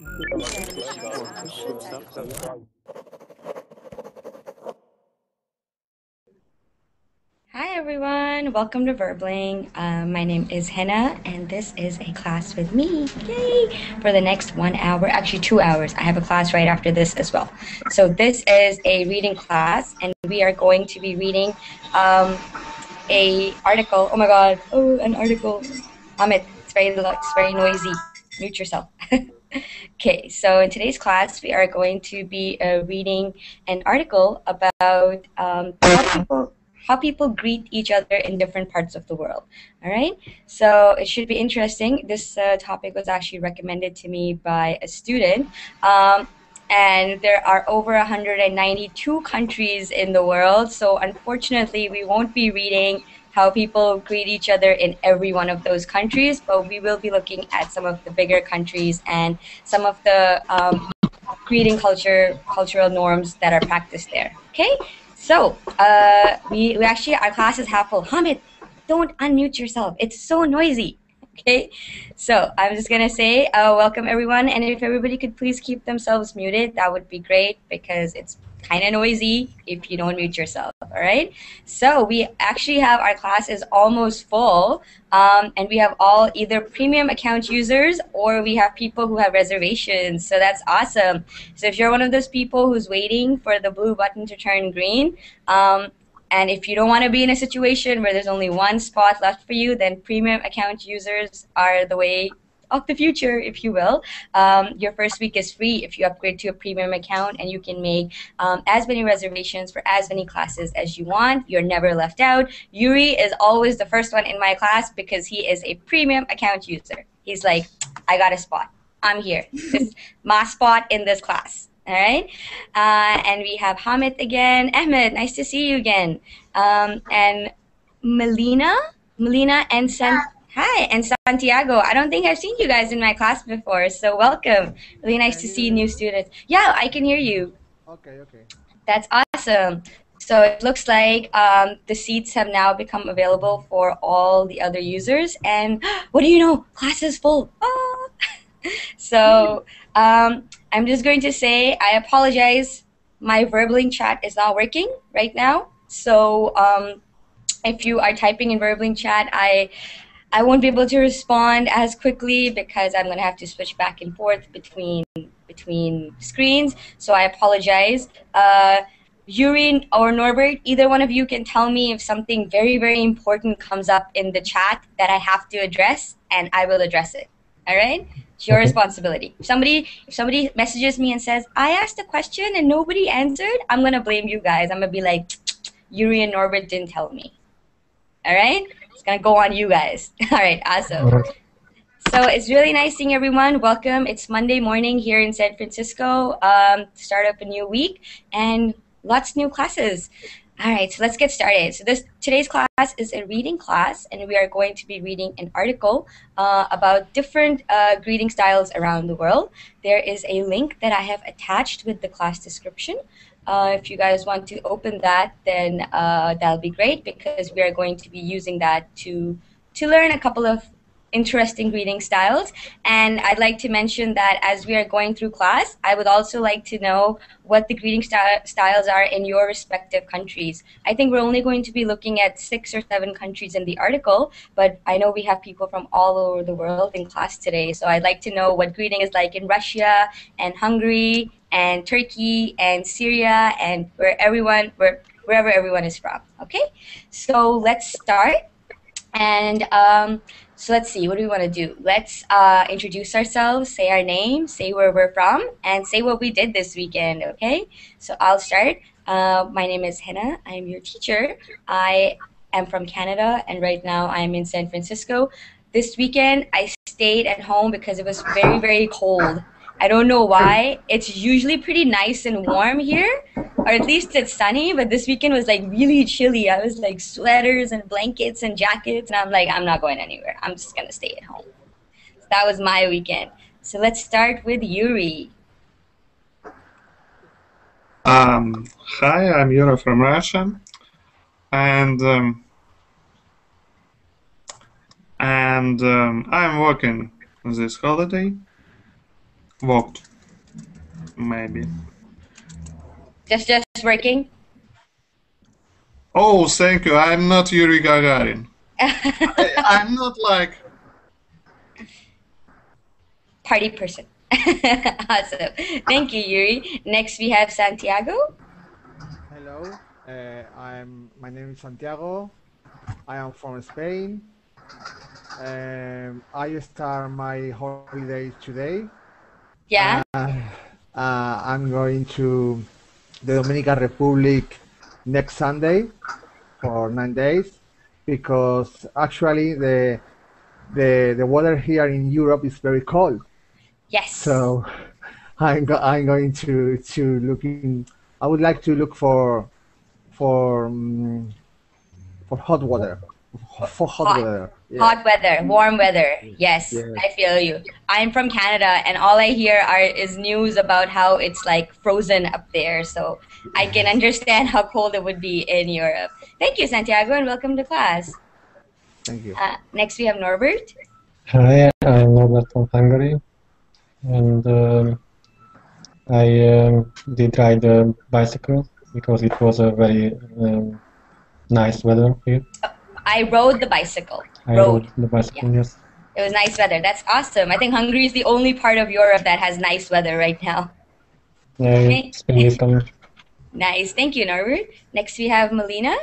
Hi everyone, welcome to Verbling. My name is Hina, and this is a class with me. Yay! For the next 1 hour, actually 2 hours. I have a class right after this as well. So this is a reading class, and we are going to be reading a article. Oh my God! Oh, an article. Amit, it's very noisy. Mute yourself. Okay, so in today's class, we are going to be reading an article about how people greet each other in different parts of the world. All right, so it should be interesting. This topic was actually recommended to me by a student. And there are over 192 countries in the world. So unfortunately, we won't be reading how people greet each other in every one of those countries, but we will be looking at some of the bigger countries and some of the greeting cultural norms that are practiced there. Okay, so we actually, our class is half full. Hamid, don't unmute yourself. It's so noisy. Okay, so I'm just gonna say welcome everyone, and if everybody could please keep themselves muted, that would be great because it's kind of noisy if you don't mute yourself. All right. So we actually have our class is almost full, and we have all either premium account users or we have people who have reservations. So that's awesome. So if you're one of those people who's waiting for the blue button to turn green, and if you don't want to be in a situation where there's only one spot left for you, then premium account users are the way of the future, if you will. Your first week is free if you upgrade to a premium account, and you can make as many reservations for as many classes as you want. You're never left out. Yuri is always the first one in my class because he is a premium account user. He's like, I got a spot. I'm here. This is my spot in this class. All right, and we have Hamid again. Ahmed, nice to see you again. And Melina and Hi, and Santiago. I don't think I've seen you guys in my class before, so welcome. Really nice Can to you see hear new me? students. Yeah, I can hear you. Okay. That's awesome. So it looks like the seats have now become available for all the other users. And what do you know? Class is full. Ah! So I'm just going to say I apologize. My Verbling chat is not working right now. So if you are typing in Verbling chat, I won't be able to respond as quickly because I'm gonna have to switch back and forth between screens. So I apologize. Yuri or Norbert, either one of you can tell me if something very, very important comes up in the chat that I have to address, and I will address it. All right? It's your responsibility. If somebody messages me and says, I asked a question and nobody answered, I'm gonna blame you guys. I'm gonna be like, Yuri and Norbert didn't tell me. All right? It's gonna go on you guys. All right, awesome. So it's really nice seeing everyone. Welcome. It's Monday morning here in San Francisco. Start up a new week and lots of new classes. All right, so let's get started. So today's class is a reading class, and we are going to be reading an article about different greeting styles around the world. There is a link that I have attached with the class description. If you guys want to open that, then that'll be great because we are going to be using that to learn a couple of interesting greeting styles. And I'd like to mention that as we are going through class, I would also like to know what the greeting styles are in your respective countries. I think we're only going to be looking at 6 or 7 countries in the article, but I know we have people from all over the world in class today. So I'd like to know what greeting is like in Russia and Hungary and Turkey and Syria and wherever everyone is from. Okay, so let's start. And so let's see, what do we want to do? Let's introduce ourselves, say our name, say where we're from, and say what we did this weekend, okay? So I'll start. My name is Hina. I'm your teacher. I am from Canada, and right now I'm in San Francisco. This weekend, I stayed at home because it was very, very cold. I don't know why. It's usually pretty nice and warm here, or at least it's sunny, but this weekend was like really chilly. I was like sweaters and blankets and jackets, and I'm like, I'm not going anywhere. I'm just gonna stay at home. So that was my weekend. So let's start with Yuri. Hi, I'm Yura from Russia, and I'm working this holiday. Walked, maybe. Just working? Oh, thank you. I'm not Yuri Gagarin. I'm not like. Party person. Awesome. Thank you, Yuri. Next we have Santiago. Hello, my name is Santiago. I am from Spain. I start my holidays today. Yeah. I'm going to the Dominican Republic next Sunday for 9 days because actually the weather here in Europe is very cold. Yes. So I'm going to looking. I would like to look for hot weather. For hot weather. Yeah. Hot weather, warm weather. Yes, Yes. I feel you. I'm from Canada, and all I hear is news about how it's like frozen up there. So I can understand how cold it would be in Europe. Thank you, Santiago, and welcome to class. Thank you. Next, we have Norbert. Hi, I'm Norbert from Hungary, and I did ride a bicycle because it was a very nice weather here. I rode the bicycle. I rode the bicycle, Yeah. yes. It was nice weather. That's awesome. I think Hungary is the only part of Europe that has nice weather right now. Yeah, Okay. spring is coming. Nice. Thank you, Norbert. Next, we have Melina.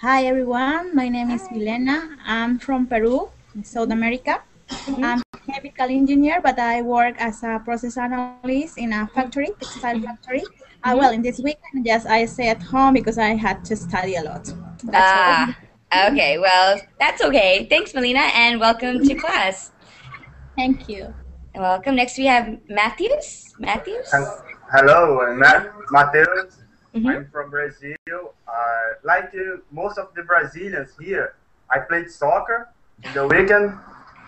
Hi everyone, my name is Milena. I'm from Peru, in South America. I'm a chemical engineer, but I work as a process analyst in a factory, textile factory. Well, in this weekend, yes, I stay at home because I had to study a lot. That's all. Okay. Well, that's okay. Thanks, Melina, and welcome to class. Thank you. Welcome. Next, we have Matthews. Matthews. Hello, I'm Matheus. I'm from Brazil. Like most of the Brazilians here, I played soccer. In the weekend,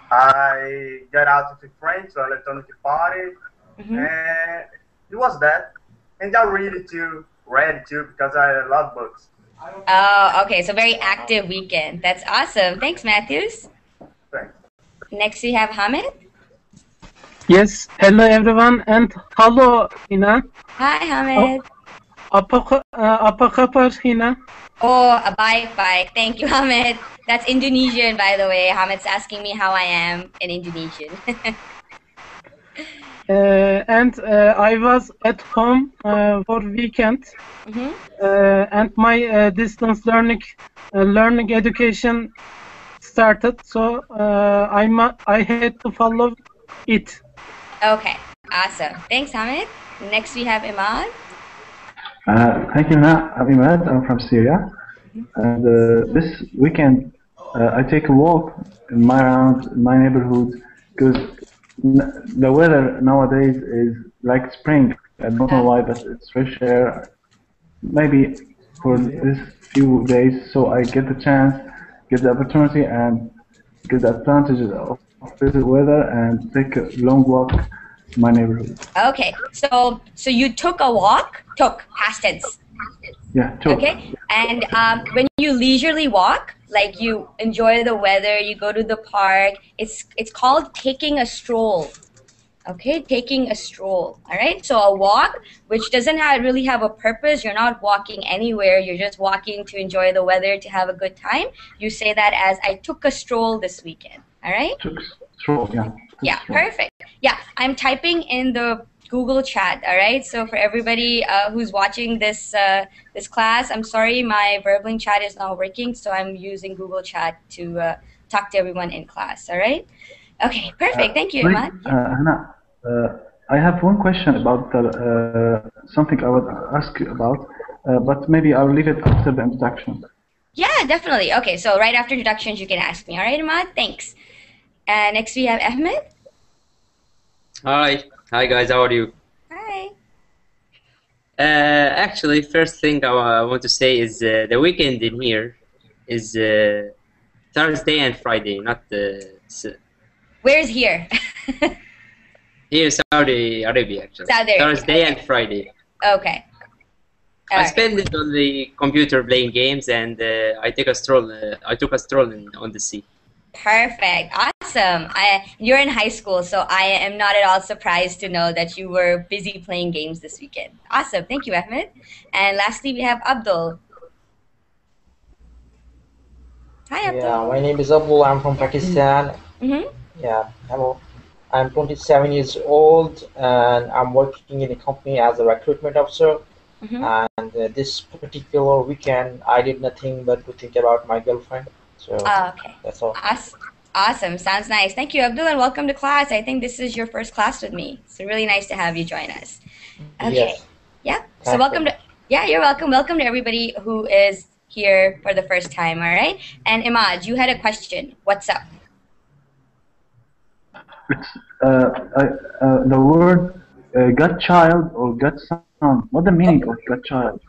I got out with friends to electronic party, and it was that. And I read too because I love books. Oh, okay. So very active weekend. That's awesome. Thanks, Matthews. Thanks. Next, we have Hamid. Yes, hello everyone and hello Hina. Hi, Hamid. Apa kabar Hina? Oh, a bye. Thank you, Hamid. That's Indonesian, by the way. Hamid's asking me how I am in Indonesian. And I was at home for weekend, and my distance learning education started. So I had to follow it. Okay, awesome. Thanks, Hamid. Next, we have Imad. Thank you, Hina. I'm Imad. I'm from Syria. And this weekend, I take a walk in my neighborhood because the weather nowadays is like spring. I don't know why, but it's fresh air. Maybe for this few days, so I get the chance, get the opportunity, and get the advantage of this weather and take a long walk in my neighborhood. Okay, so you took a walk. Took past tense. Yeah, took. Okay, and when you leisurely walk, like you enjoy the weather, you go to the park. It's called taking a stroll. Okay, taking a stroll. All right, so a walk which doesn't really have a purpose. You're not walking anywhere. You're just walking to enjoy the weather, to have a good time. You say that as I took a stroll this weekend. All right. Took stroll. Yeah. Yeah, perfect. Yeah, I'm typing in the Google chat. All right. So for everybody who's watching this this class, I'm sorry my Verbling chat is not working, so I'm using Google Chat to talk to everyone in class. All right. Okay. Perfect. Thank you, Imad. Hannah, I have one question about something I would ask you about, but maybe I'll leave it after the introduction. Yeah, definitely. Okay. So right after introductions, you can ask me. All right, Imad. Thanks. Next we have Ahmed. Hi guys, how are you? Hi. Actually, first thing I want to say is the weekend in here is Thursday and Friday, not Where's here? here Saudi Arabia actually. Saudi Arabia. Thursday and Friday. Okay. I spend it on the computer playing games, and I took a stroll on the sea. Perfect. Awesome. You're in high school, so I am not at all surprised to know that you were busy playing games this weekend. Awesome. Thank you, Ahmed. And lastly, we have Abdul. Hi, Abdul. Yeah, my name is Abdul. I'm from Pakistan. Yeah, hello. I'm 27 years old and I'm working in a company as a recruitment officer. And this particular weekend, I did nothing but to think about my girlfriend. So okay. That's all. Awesome. Sounds nice. Thank you, Abdul, and welcome to class. I think this is your first class with me. So really nice to have you join us. Okay. Yes. Yeah. So welcome to, you're welcome. Welcome to everybody who is here for the first time, all right? And Imad, you had a question. What's up? It's the word Godchild or Godson. What's the meaning of Godchild?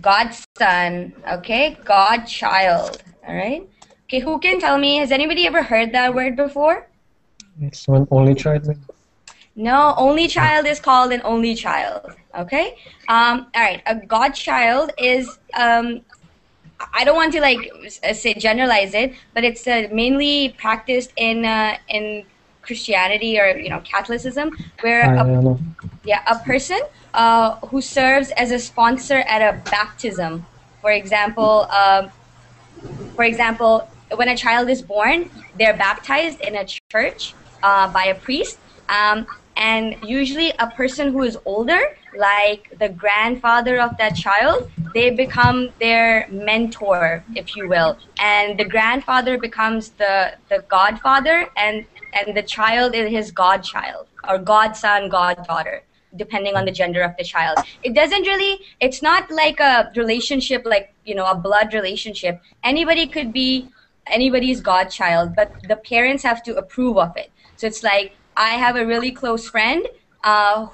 Godson, okay? Godchild, all right? Okay, who can tell me, has anybody ever heard that word before? It's an only child. No, only child is called an only child, okay? All right, a godchild is, I don't want to like say generalize it, but it's mainly practiced in Christianity or Catholicism, where a person who serves as a sponsor at a baptism. For example, when a child is born, they're baptized in a church by a priest, and usually a person who is older, like the grandfather of that child, they become their mentor, if you will, and the grandfather becomes the godfather, and the child is his godchild or godson, goddaughter, depending on the gender of the child. It's not like a relationship, like a blood relationship. Anybody could be anybody's godchild, but the parents have to approve of it. So it's like, I have a really close friend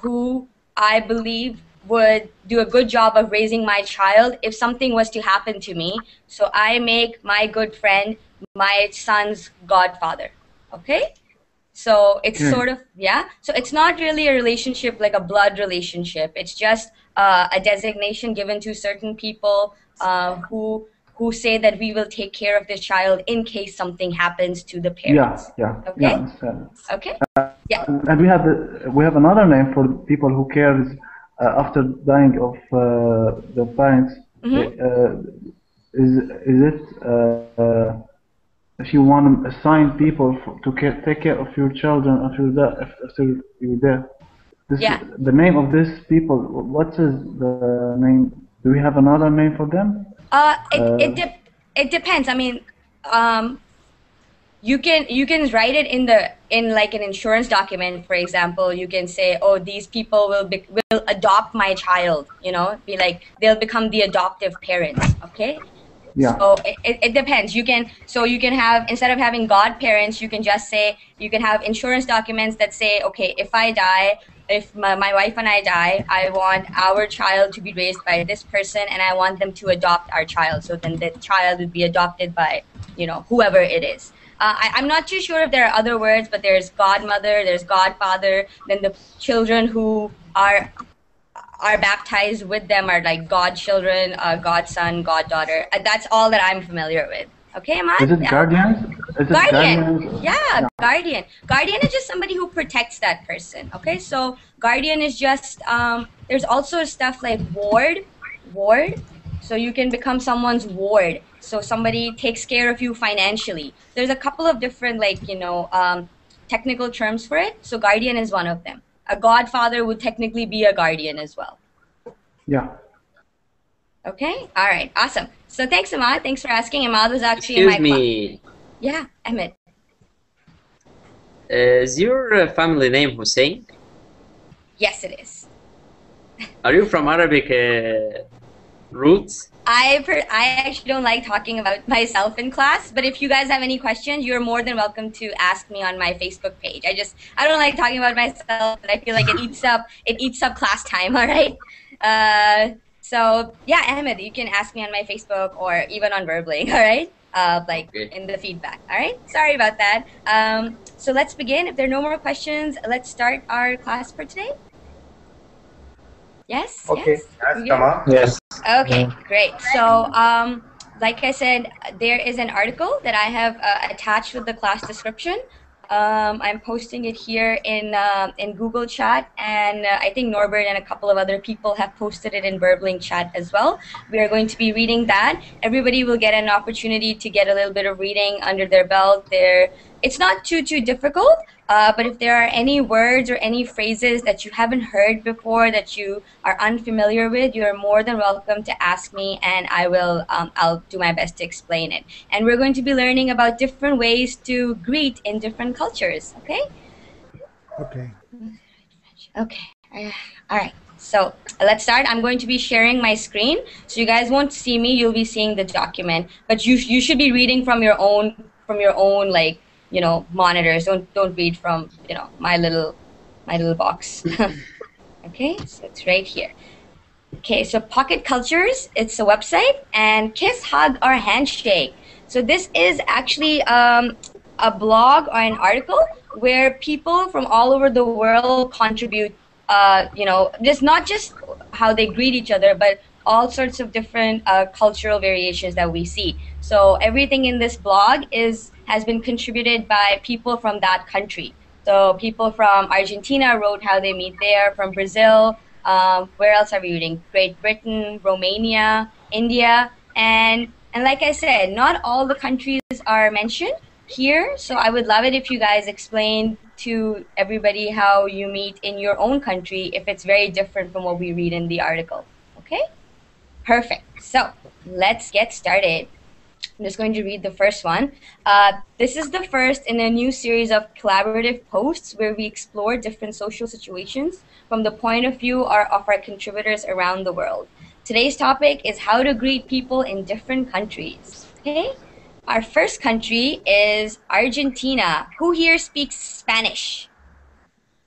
who I believe would do a good job of raising my child if something was to happen to me. So I make my good friend my son's godfather. Okay? So it's sort of, so it's not really a relationship like a blood relationship. It's just a designation given to certain people who say that we will take care of this child in case something happens to the parents. Okay? Okay? And we have another name for people who cares after dying of the parents. Is it if you want to assign people to take care of your children after you're dead? The name of these people, what is the name? Do we have another name for them? It depends. I mean, you can write it in like an insurance document, for example. You can say, oh, these people will adopt my child, be like, they'll become the adoptive parents. Okay. So it depends. You can have, instead of having godparents, you can just say, you can have insurance documents that say, okay, if I die, if my wife and I die, I want our child to be raised by this person, and I want them to adopt our child. So then the child would be adopted by, whoever it is. I'm not too sure if there are other words, but there's godmother, there's godfather, then the children who are baptized with them are like godchildren, godson, goddaughter. That's all that I'm familiar with. Okay, Ahmad? Is it guardian? Guardian. Yeah, guardian. Guardian is just somebody who protects that person. Okay, so guardian is just, there's also stuff like ward. So you can become someone's ward. So somebody takes care of you financially. There's a couple of different technical terms for it. So guardian is one of them. A godfather would technically be a guardian as well. Yeah. Okay. All right. Awesome. So thanks, Ahmad. Thanks for asking. Ahmad was actually in my class. Yeah, Ahmed. Is your family name Hussein? Yes, it is. Are you from Arabic roots? I actually don't like talking about myself in class, but if you guys have any questions, you're more than welcome to ask me on my Facebook page. I don't like talking about myself, but I feel like it eats up class time. All right. So yeah, Ahmed, you can ask me on my Facebook or even on Verbling. All right. In the feedback. All right. Sorry about that. So let's begin. If there are no more questions, let's start our class for today. Yes. Okay. Yes. Okay, great. So, like I said, there is an article that I have attached with the class description I'm posting it here in Google Chat, and I think Norbert and a couple of other people have posted it in Burbling Chat as well. We are going to be reading that. Everybody will get an opportunity to get a little bit of reading under their belt. It's not too difficult, but if there are any words or any phrases that you haven't heard before that you are unfamiliar with, you are more than welcome to ask me, and I'll do my best to explain it. And we're going to be learning about different ways to greet in different cultures. Okay? Okay. Okay. All right. So let's start. I'm going to be sharing my screen, so you guys won't see me. You'll be seeing the document, but you should be reading from your own like monitors. Don't read from my little box. Okay, so it's right here. Okay, so Pocket Cultures, it's a website, and Kiss, Hug, or Handshake. So this is actually a blog or an article where people from all over the world contribute, just not just how they greet each other, but all sorts of different cultural variations that we see. So everything in this blog has been contributed by people from that country. So people from Argentina wrote how they meet there, from Brazil. Where else are we reading? Great Britain, Romania, India, and like I said, not all the countries are mentioned here. So I would love it if you guys explain to everybody how you meet in your own country if it's very different from what we read in the article. Okay? Perfect. So let's get started. I'm just going to read the first one. This is the first in a new series of collaborative posts where we explore different social situations from the point of view of our contributors around the world. Today's topic is how to greet people in different countries. Okay? Our first country is Argentina. Who here speaks Spanish?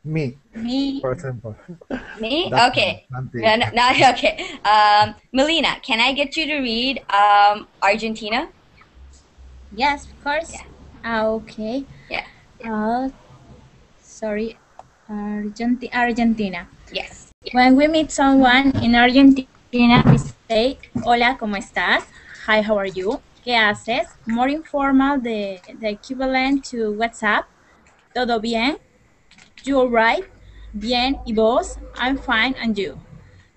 Me. Me. For example. Me? That's Okay. something. Okay. Melina, can I get you to read Argentina? Yes, of course. Yeah. Okay. Yeah. Sorry. Argentina. Yes. When we meet someone in Argentina, we say, Hola, ¿cómo estás? Hi, how are you? ¿Qué haces? More informal, the equivalent to WhatsApp. ¿Todo bien? You alright? Bien, ¿y vos? I'm fine, and you?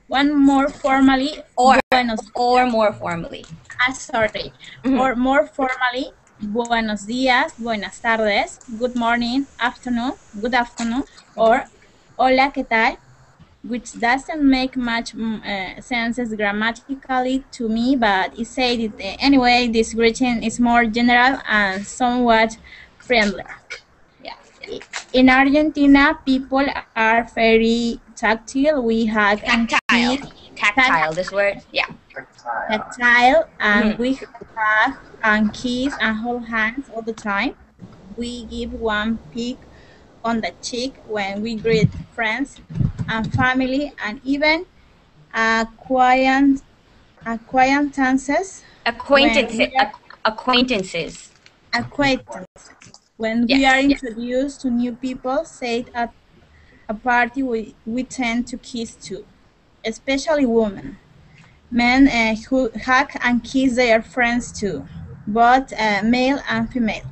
One more formally, or more formally. Sorry. Or more formally, buenos días, buenas tardes, good morning, afternoon, good afternoon, or hola, ¿qué tal? Which doesn't make much sense grammatically to me, but it said it anyway. This greeting is more general and somewhat friendly. Yeah. In Argentina, people are very tactile. We hug and kiss. Tactile, this word? Yeah. Tactile, and we hug and kiss and hold hands all the time. We give one peek on the cheek when we greet friends and family, and even acquaintances. Acquaintances. When we are introduced to new people, say at a party, we tend to kiss too, especially women. Men who hug and kiss their friends too, both male and female.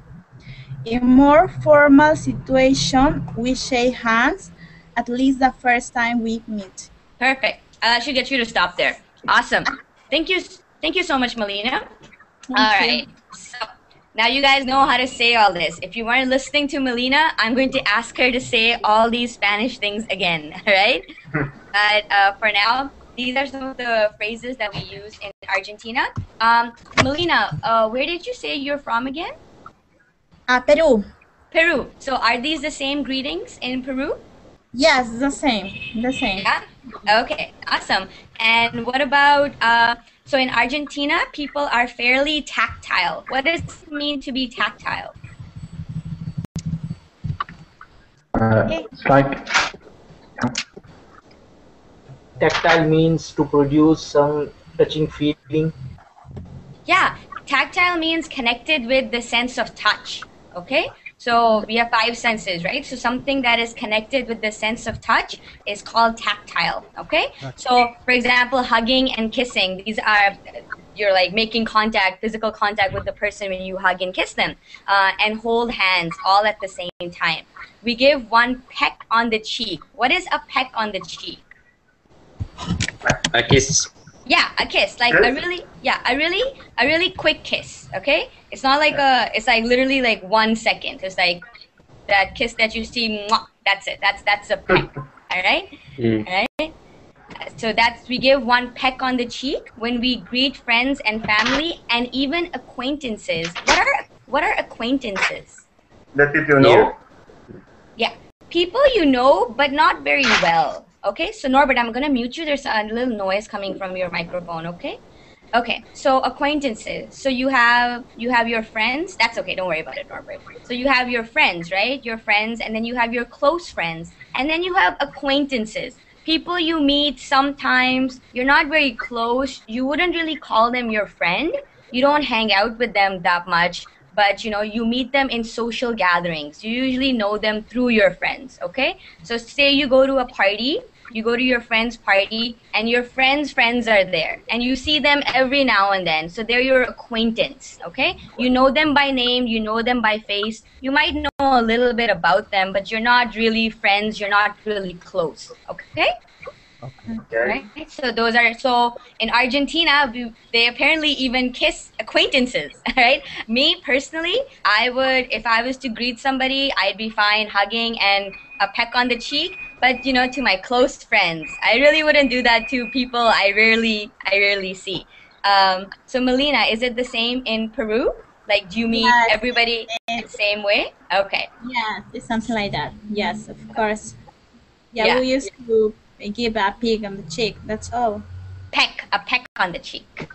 In more formal situation, we shake hands at least the first time we meet. Perfect. I should get you to stop there. Awesome. Thank you so much, Melina. All right. So now you guys know how to say all this. If you weren't listening to Melina, I'm going to ask her to say all these Spanish things again, all right? But for now, these are some of the phrases that we use in Argentina. Melina, where did you say you're from again? Peru. Peru. So are these the same greetings in Peru? Yes, the same. Yeah? Okay, awesome. And what about, so in Argentina, people are fairly tactile. What does it mean to be tactile? It's like... Tactile means to produce some touching feeling. Yeah, tactile means connected with the sense of touch, okay? So we have 5 senses, right? So something that is connected with the sense of touch is called tactile, okay? So for example, hugging and kissing, these are you're like making contact, physical contact with the person when you hug and kiss them, and hold hands all at the same time. We give one peck on the cheek. What is a peck on the cheek? A kiss. Yeah, a kiss, like a really quick kiss. Okay, it's not like it's like literally like 1 second. It's like that kiss that you see. Mwah, that's it. That's a peck. All right. All right. So we give one peck on the cheek when we greet friends and family and even acquaintances. What are acquaintances? The people you know. Yeah, people you know, but not very well. Okay, so Norbert, I'm gonna mute you. There's a little noise coming from your microphone. Okay. Okay, so acquaintances. So you have your friends. That's okay. Don't worry about it, Norbert. So you have your friends, right? Your friends, and then you have your close friends, and then you have acquaintances. People you meet sometimes. You're not very close. You wouldn't really call them your friend. You don't hang out with them that much, but you meet them in social gatherings. You usually know them through your friends. Okay, so say you go to a party. You go to your friend's party and your friends' friends are there and you see them every now and then. So they're your acquaintance, okay? You know them by name, you know them by face. You might know a little bit about them, but you're not really friends, you're not really close, okay? Okay. Right? So in Argentina, they apparently even kiss acquaintances, right? Me personally, if I was to greet somebody, I'd be fine hugging and a peck on the cheek. But to my close friends, I really wouldn't do that to people I rarely see. So Melina, is it the same in Peru? Like, do you meet everybody the same way? Okay. Yeah, it's something like that. Yes, of course. Yeah, we used to give a peck on the cheek. That's all. A peck on the cheek.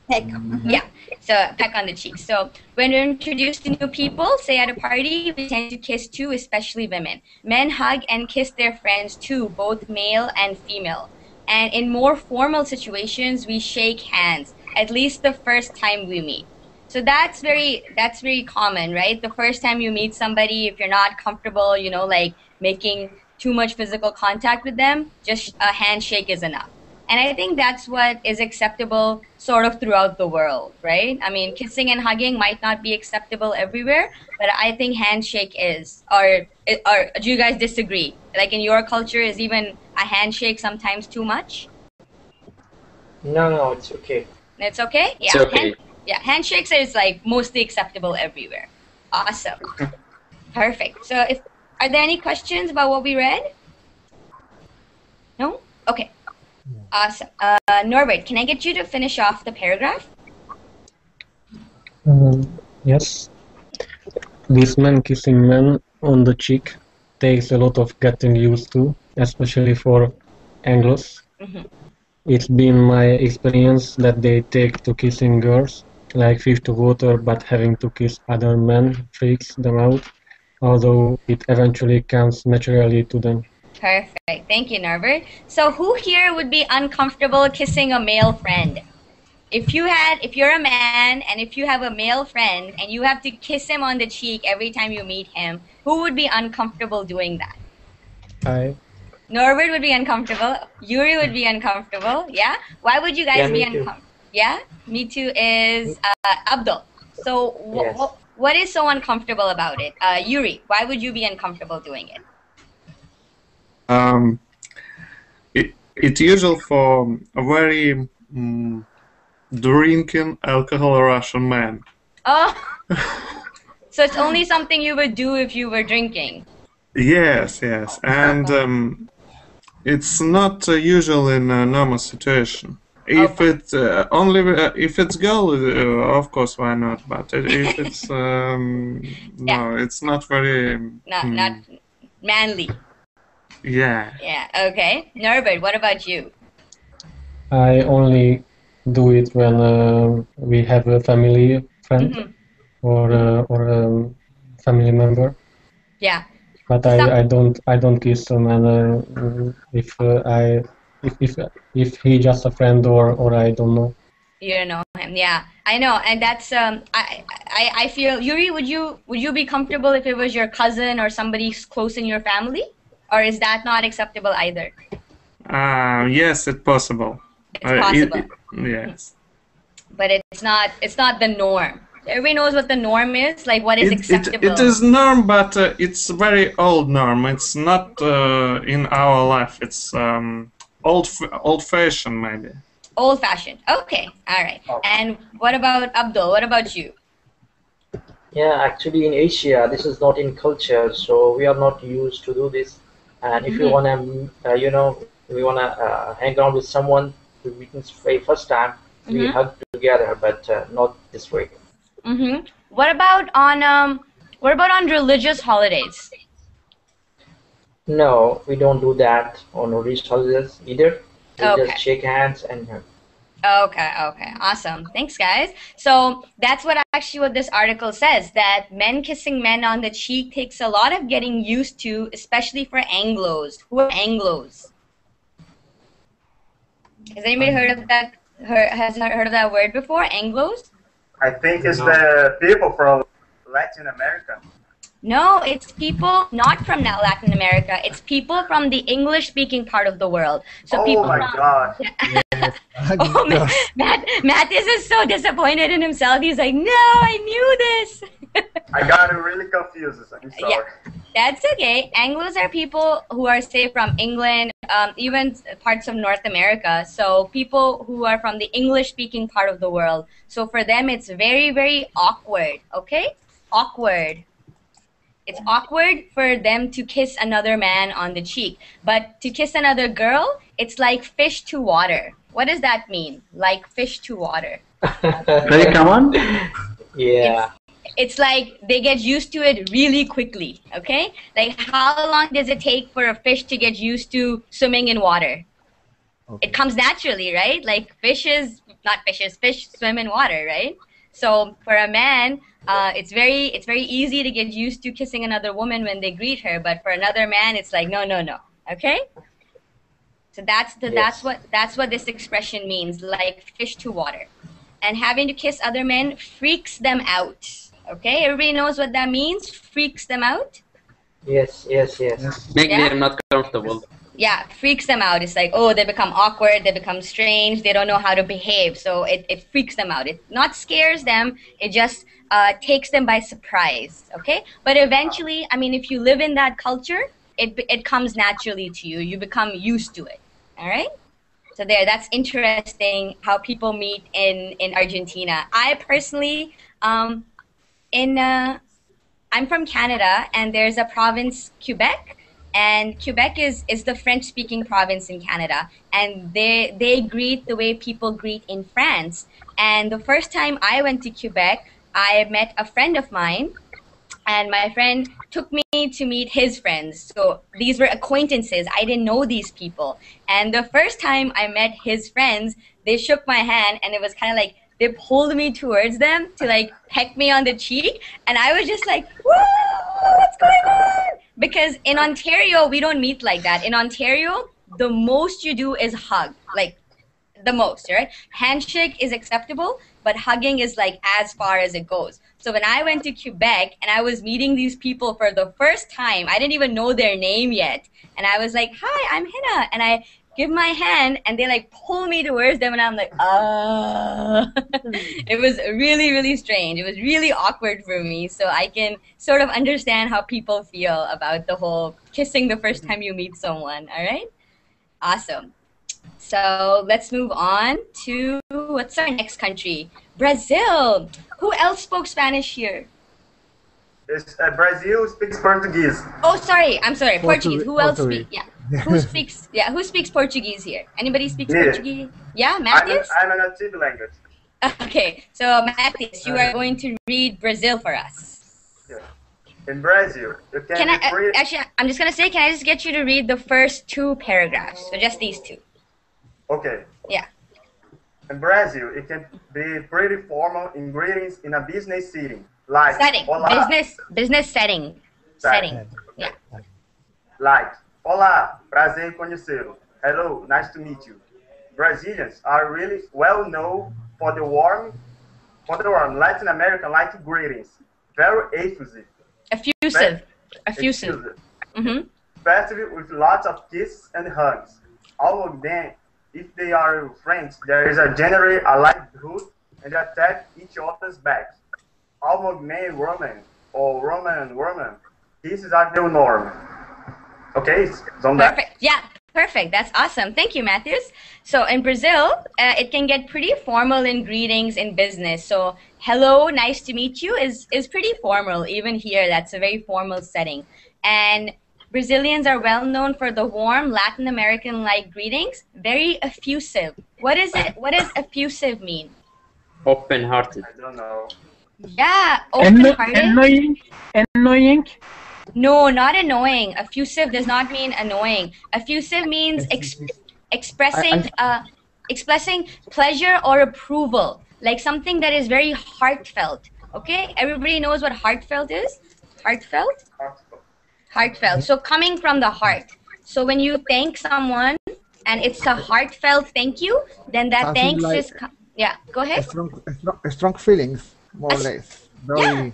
Peck. Yeah, so a peck on the cheek. So when we're introduced to new people, say at a party, we tend to kiss too, especially women. Men hug and kiss their friends too, both male and female. And in more formal situations, we shake hands, at least the first time we meet. So that's very common, right? The first time you meet somebody, if you're not comfortable, like making too much physical contact with them, just a handshake is enough. And I think that's what is acceptable sort of throughout the world, right? I mean, kissing and hugging might not be acceptable everywhere, but I think handshake is. Or do you guys disagree? Like in your culture, is even a handshake sometimes too much? No, it's okay. It's okay? Yeah. It's okay. Handshakes is like mostly acceptable everywhere. Awesome. Perfect. So are there any questions about what we read? No? Okay. Awesome. Norbert, can I get you to finish off the paragraph? Yes. This man kissing men on the cheek takes a lot of getting used to, especially for Anglos. It's been my experience that they take to kissing girls like fish to water, but having to kiss other men freaks them out, although it eventually comes naturally to them. Perfect. Thank you, Norbert. So who here would be uncomfortable kissing a male friend? If you're a man and if you have a male friend and you have to kiss him on the cheek every time you meet him, who would be uncomfortable doing that? Norbert would be uncomfortable. Yuri would be uncomfortable. Yeah? Why would you guys be uncomfortable? Yeah? Me too is Abdul. So what is so uncomfortable about it? Yuri, why would you be uncomfortable doing it? It's usual for a very drinking alcohol Russian man. Oh, so it's only something you would do if you were drinking. Yes, and it's not usual in a normal situation. If it's if it's girl, of course, why not? But if it's no, it's not very not manly. Yeah. Yeah. Okay. Norbert, what about you? I only do it when we have a family friend or a family member. Yeah. But I don't kiss a man if he just a friend or I don't know. You don't know him, yeah. I know, and that's I feel, Yuri, would you be comfortable if it was your cousin or somebody close in your family, or is that not acceptable either? Yes, it's possible. It's possible. Yes. but it's not the norm. Everybody knows what the norm is, like what is acceptable. It is norm, but it's very old norm. It's not in our life. It's old-fashioned, maybe. Old-fashioned. Okay, all right. And what about Abdul? What about you? Yeah, actually in Asia, this is not in culture, so we are not used to do this. And if you wanna, we wanna hang around with someone we meet for the first time, we hug together, but not this way. What about on religious holidays? No, we don't do that on religious holidays either. We just shake hands and hug. Okay, awesome. Thanks, guys. So that's what this article says, that men kissing men on the cheek takes a lot of getting used to, especially for Anglos. Who are Anglos? Has anybody heard of that? Has heard of that word before? Anglos? I think it's the people from Latin America. No, it's people not from Latin America. It's people from the English-speaking part of the world. So people my God. Oh, Matthias is so disappointed in himself. He's like, no, I knew this. I got really confused. I'm sorry. Yeah, that's okay. Anglos are people who are, say, from England, even parts of North America. So people who are from the English-speaking part of the world. So for them, it's very, very awkward, okay? Awkward. It's awkward for them to kiss another man on the cheek. But to kiss another girl, it's like fish to water. What does that mean? Like fish to water. Very common? Yeah. It's like they get used to it really quickly, okay? Like how long does it take for a fish to get used to swimming in water? Okay. It comes naturally, right? Like fish swim in water, right? So for a man, it's very easy to get used to kissing another woman when they greet her, but for another man, it's like no, okay? So that's what this expression means, like fish to water. And having to kiss other men freaks them out. Okay, everybody knows what that means? Freaks them out? Yes. Make them not comfortable. Yeah, freaks them out. It's like, oh, they become awkward, they become strange, they don't know how to behave. So it freaks them out. It not scares them, it just takes them by surprise, okay? But eventually, I mean, if you live in that culture, it comes naturally to you. You become used to it, all right? So that's interesting how people meet in Argentina. I personally, I'm from Canada, and there's a province, Quebec, and Quebec is the French-speaking province in Canada, and they greet the way people greet in France. And the first time I went to Quebec, I met a friend of mine, and my friend took me to meet his friends. So these were acquaintances. I didn't know these people. And the first time I met his friends, they shook my hand, and it was kind of like they pulled me towards them to like peck me on the cheek. And I was just like, whoa, what's going on? Because in Ontario, we don't meet like that. In Ontario, the most you do is hug, like the most, right? Handshake is acceptable, but hugging is like as far as it goes. So when I went to Quebec and I was meeting these people for the first time, I didn't even know their name yet. And I was like, hi, I'm Hina. And I give my hand and they like pull me towards them and I'm like, It was really, really strange. It was really awkward for me. So I can sort of understand how people feel about the whole kissing the first time you meet someone. All right? Awesome. So let's move on to, what's our next country? Brazil. Who else spoke Spanish here? Brazil speaks Portuguese. Oh, sorry. I'm sorry. Portuguese. Who else speaks? Yeah. Who speaks Portuguese here? Anybody speaks Portuguese? Yeah, Matthias? I'm a native language. Okay. So, Matthias, you are going to read Brazil for us. Yeah. In Brazil, you can actually, I'm just going to say, can I just get you to read the first two paragraphs? So just these two. Okay. Yeah. In Brazil, it can be pretty formal in greetings in a business setting. Like, setting. Olá. Business setting. Setting. Yeah. Like, olá, prazer em conhecê-lo. Hello, nice to meet you. Brazilians are really well known for the warm Latin American-like greetings. Very effusive. Effusive. Mm-hmm. Festive with lots of kisses and hugs. All of them, if they are French, there is a generally a likelihood and attack each other's backs. Among men, women, or woman and woman, this is a new norm. Okay, so that. Perfect. Yeah, perfect. That's awesome. Thank you, Matthews. So in Brazil, it can get pretty formal in greetings in business. So hello, nice to meet you is pretty formal. Even here, that's a very formal setting. And Brazilians are well known for the warm Latin American-like greetings, very effusive. What is it? What does effusive mean? Open-hearted. I don't know. Yeah, open-hearted. Annoying. No, not annoying. Effusive does not mean annoying. Effusive means expressing pleasure or approval, like something that is very heartfelt. Okay, everybody knows what heartfelt is. Heartfelt. Heartfelt. So coming from the heart. So when you thank someone and it's a heartfelt thank you, then that Something thanks like is yeah. Go ahead. strong feelings, more or less. Very. Yeah.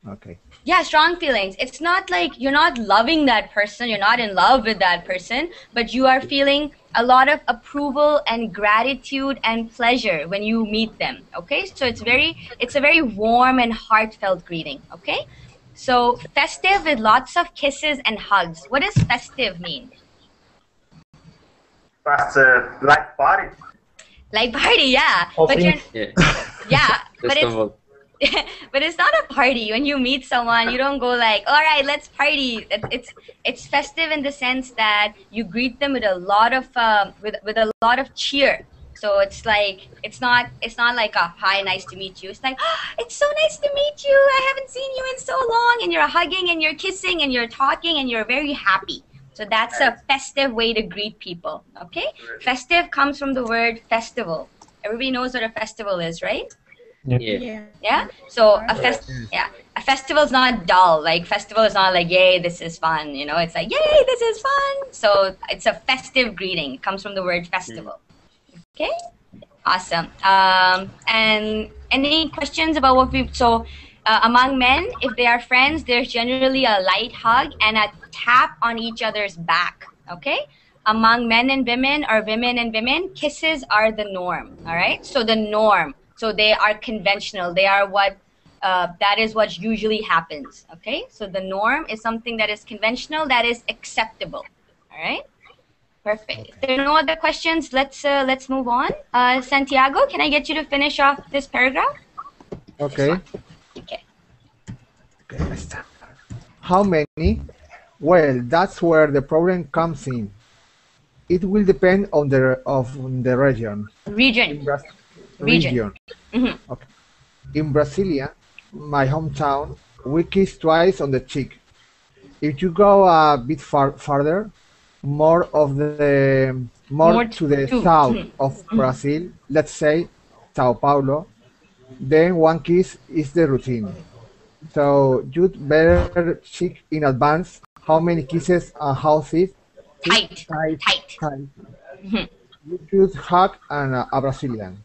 Okay. Yeah, strong feelings. It's not like you're not loving that person, you're not in love with that person, but you are feeling a lot of approval and gratitude and pleasure when you meet them. Okay, so it's a very warm and heartfelt greeting. Okay, so festive with lots of kisses and hugs. What does festive mean? That's like party. Like party, yeah. But you're yeah, but it's but it's not a party. When you meet someone, you don't go like, all right, let's party. It's festive in the sense that you greet them with a lot of with a lot of cheer. So it's like it's not like a hi, nice to meet you. It's like, oh, it's so nice to meet you. I haven't seen you in so long, and you're hugging and you're kissing and you're talking and you're very happy. So that's a festive way to greet people. Okay, festive comes from the word festival. Everybody knows what a festival is, right? Yeah. So a festival is not dull. Like festival is not like, yay, this is fun. You know, it's like, yay, this is fun. So it's a festive greeting. It comes from the word festival. Okay. Awesome. And any questions about what we among men, if they are friends, there's generally a light hug and a tap on each other's back. Okay. Among men and women or women and women, kisses are the norm. All right. So the norm. So they are conventional. They are what, that is what usually happens. Okay, so the norm is something that is conventional, that is acceptable. All right, perfect. If there are no other questions, let's move on. Santiago, can I get you to finish off this paragraph? Okay. Okay. How many? Well, that's where the problem comes in. It will depend on the region. Region. Mm-hmm. Okay. In Brasilia, my hometown, we kiss twice on the cheek. If you go a bit farther, more to the south of Brazil, let's say Sao Paulo, then one kiss is the routine. So you'd better check in advance how many kisses and how thick. Tight. You should hug a Brazilian.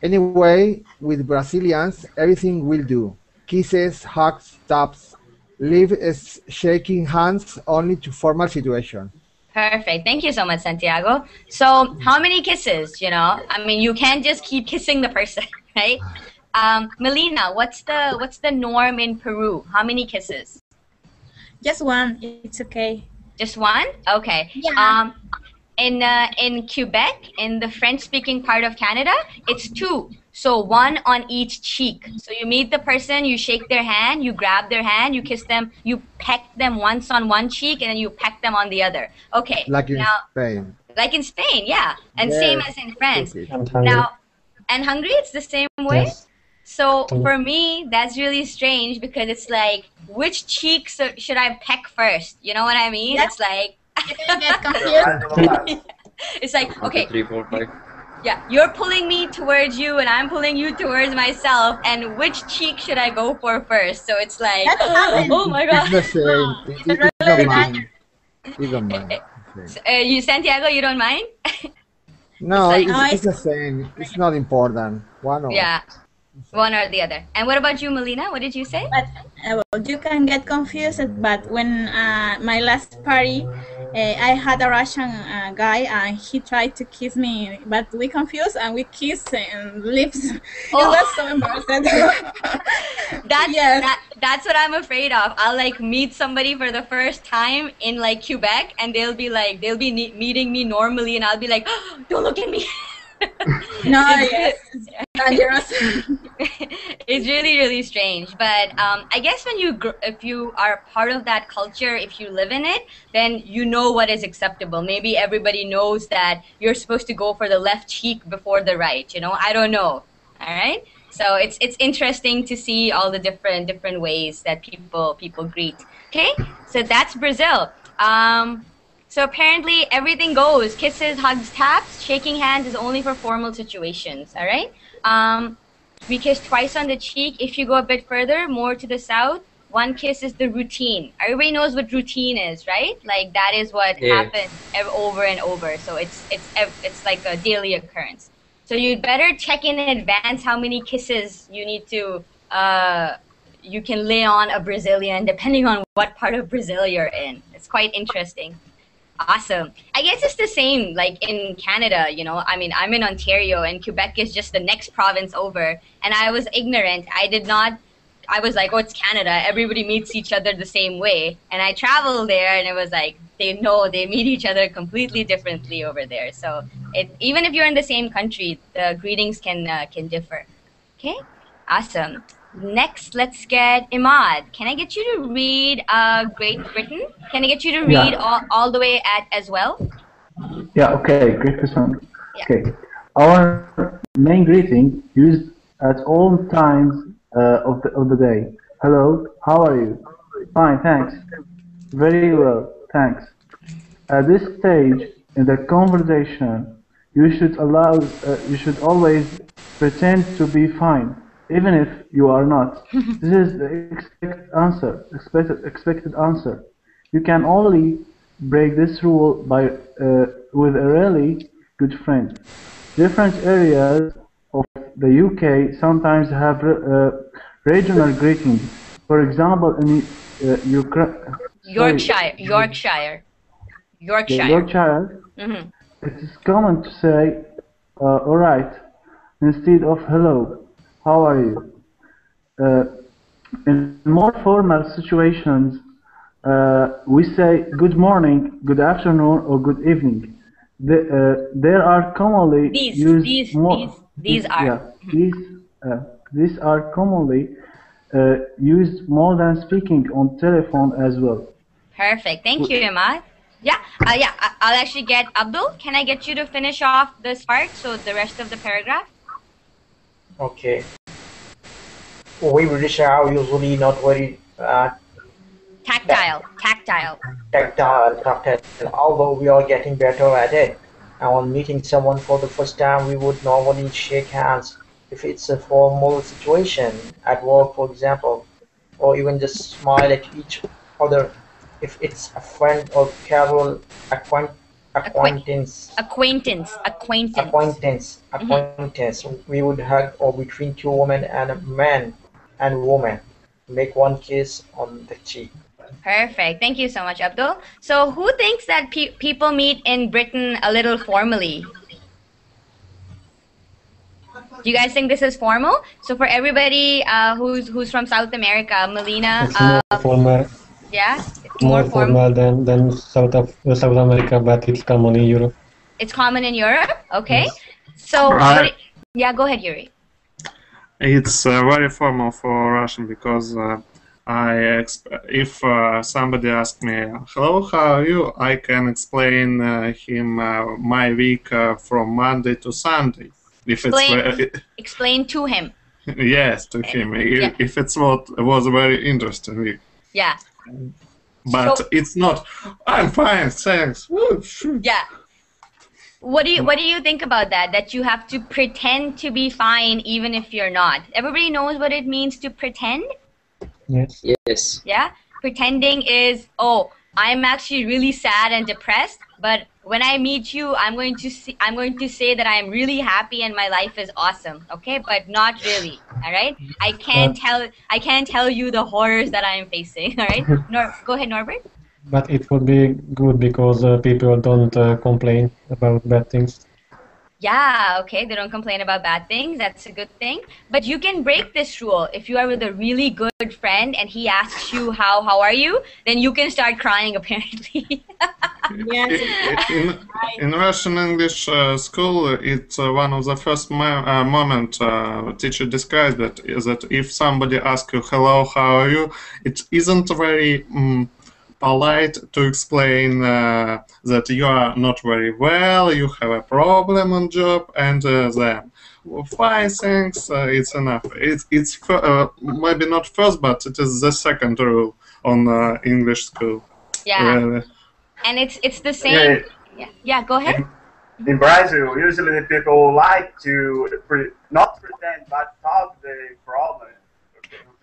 Anyway, with Brazilians, everything will do. Kisses, hugs, taps. Leave shaking hands only to formal situations. Perfect. Thank you so much, Santiago. So how many kisses, you know? I mean, you can't just keep kissing the person, right? Melina, what's the norm in Peru? How many kisses? Just one. It's okay. Just one? Okay. Yeah. In Quebec, in the French-speaking part of Canada, it's two. So one on each cheek. So you meet the person, you shake their hand, you grab their hand, you kiss them, you peck them once on one cheek, and then you peck them on the other. Okay. Like in Spain. Like in Spain, yeah. And Yes. Same as in France. And Now, and Hungary, it's the same way? Yes. So for me, that's really strange because it's like, which cheek should I peck first? You know what I mean? Yeah. It's like, Get confused. it's like, okay, 3, 4, 5. yeah, you're pulling me towards you and I'm pulling you towards myself, and which cheek should I go for first? So it's like, That happens. oh my It's the god. same. It don't mind. You don't mind. You, Santiago, you don't mind? No, like- it's the same. It's not important. One or Yeah. One or the other. And what about you, Melina? What did you say? But well, you can get confused. But when my last party, I had a Russian guy, and he tried to kiss me, but we confused and we kissed and lips. Oh. It was so embarrassing. That's what I'm afraid of. I'll like meet somebody for the first time in like Quebec, and they'll be meeting me normally, and I'll be like, oh, don't look at me. No, yes, it's dangerous. It's really, really strange. But I guess if you are part of that culture, if you live in it, then you know what is acceptable. Maybe everybody knows that you're supposed to go for the left cheek before the right. You know, I don't know. All right. So it's interesting to see all the different ways that people greet. Okay. So that's Brazil. So apparently everything goes. Kisses, hugs, taps. Shaking hands is only for formal situations, all right? We kiss twice on the cheek. If you go a bit further, more to the south, one kiss is the routine. Everybody knows what routine is, right? Like that is what happens over and over. So it's like a daily occurrence. So you'd better check in advance how many kisses you need to you can lay on a Brazilian depending on what part of Brazil you're in. It's quite interesting. Awesome. I guess it's the same like in Canada, you know. I mean, I'm in Ontario and Quebec is just the next province over. And I was ignorant. I was like, oh, it's Canada. Everybody meets each other the same way. And I traveled there and it was like, they meet each other completely differently over there. So even if you're in the same country, the greetings can differ. Okay, awesome. Next, let's get Imad. Can I get you to read Great Britain? Can I get you to read all the way as well? Yeah, okay, Great Britain. Yeah. Okay. Our main greeting used at all times of the day. Hello, how are you? Fine, thanks. Very well, thanks. At this stage in the conversation, you should always pretend to be fine, even if you are not. This is the expected answer. You can only break this rule with a really good friend. Different areas of the UK sometimes have regional greetings. For example, in Yorkshire. It is common to say, all right, instead of hello, how are you? In more formal situations, we say good morning, good afternoon, or good evening. There are commonly these are commonly used more than speaking on telephone as well. Perfect. Thank you, Imad. Yeah, I'll actually get Abdul. Can I get you to finish off this part, so the rest of the paragraph? Okay. We British are usually not very tactile. Although we are getting better at it. And when meeting someone for the first time, we would normally shake hands if it's a formal situation, at work, for example, or even just smile at each other if it's a friend or casual acquaintance. We would hug, or between two women and a man and woman, make one kiss on the cheek. Perfect. Thank you so much, Abdul. So who thinks that people meet in Britain a little formally? Do you guys think this is formal? So for everybody who's from South America, Melina, it's more formal. Yeah, it's more formal than South America, but it's common in Europe. It's common in Europe. Okay. Yes. So yeah, go ahead, Yuri. It's very formal for Russian because if somebody asks me, hello, how are you? I can explain him my week from Monday to Sunday. Explain to him. Yes, to him. Yeah. If it's what was a very interesting week. Yeah. But it's not. I'm fine, thanks. Yeah. What do you think about that? That you have to pretend to be fine even if you're not. Everybody knows what it means to pretend? Yes. Yes. Yeah? Pretending is, oh, I'm actually really sad and depressed, but when I meet you, I'm going to say that I am really happy and my life is awesome. Okay, but not really. All right. I can't tell you the horrors that I am facing. All right. Go ahead, Norbert. But it would be good because people don't complain about bad things. Yeah, okay, they don't complain about bad things. That's a good thing. But you can break this rule. If you are with a really good friend and he asks you how are you, then you can start crying apparently. In Russian English school, it's one of the first moment teacher describes that is that if somebody asks you hello, how are you, it isn't very polite to explain that you are not very well, you have a problem on job, and then fine, thanks, it's enough. It's maybe not first, but it is the second rule on English school. Yeah, and it's the same. Yeah, go ahead. In Brazil, usually the people like to not pretend, but talk the problem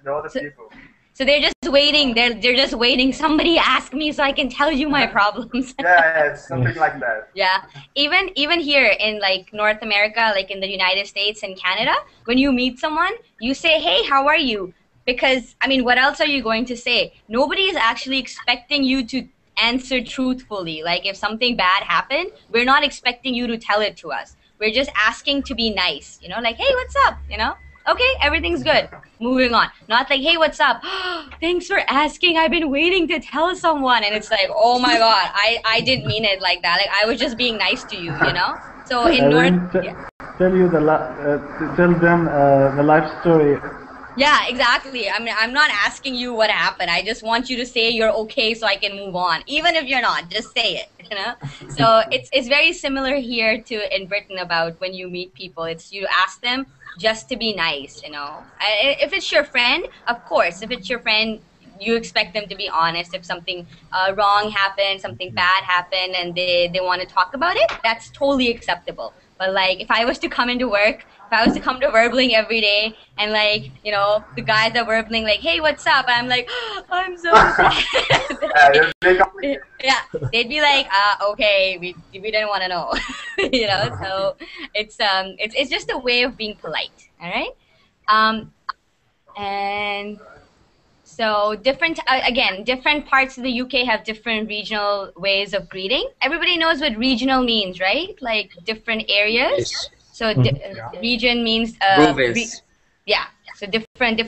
to other people. So they're just waiting. They're just waiting. Somebody ask me so I can tell you my problems. Yeah, something like that. Yeah, even here in like North America, like in the United States and Canada, when you meet someone, you say, "Hey, how are you?" Because I mean, what else are you going to say? Nobody is actually expecting you to answer truthfully. Like if something bad happened, we're not expecting you to tell it to us. We're just asking to be nice. You know, like, "Hey, what's up?" You know. Okay, everything's good. Moving on. Not like, "Hey, what's up? Thanks for asking. I've been waiting to tell someone." And it's like, oh my God, I didn't mean it like that. Like I was just being nice to you, you know? So in tell you tell them the life story. Yeah, exactly. I mean, I'm not asking you what happened. I just want you to say you're okay so I can move on. Even if you're not, just say it, you know? So it's very similar here to in Britain about when you meet people. It's you ask them just to be nice, you know? If it's your friend, of course. If it's your friend, you expect them to be honest. If something wrong happened, something bad happened, and they want to talk about it, that's totally acceptable. But like, if I was to come into work, if I was to come to Verbling every day, and like, you know, the guys that Verbling like, "Hey, what's up?" I'm like, oh, "I'm so sad." Yeah, they'd be like, "Okay, we didn't want to know," you know. So it's just a way of being polite, all right? And so different parts of the UK have different regional ways of greeting. Everybody knows what regional means, right? Like different areas. Yes. So region means yeah. So different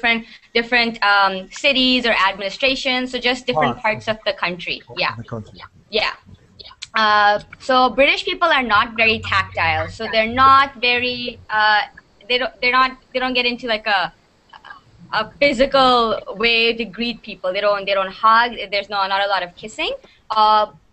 cities or administrations. So just different parts of the country. Yeah. Yeah. So British people are not very tactile. So they're not very. They don't get into like a physical way to greet people. They don't hug. There's not a lot of kissing.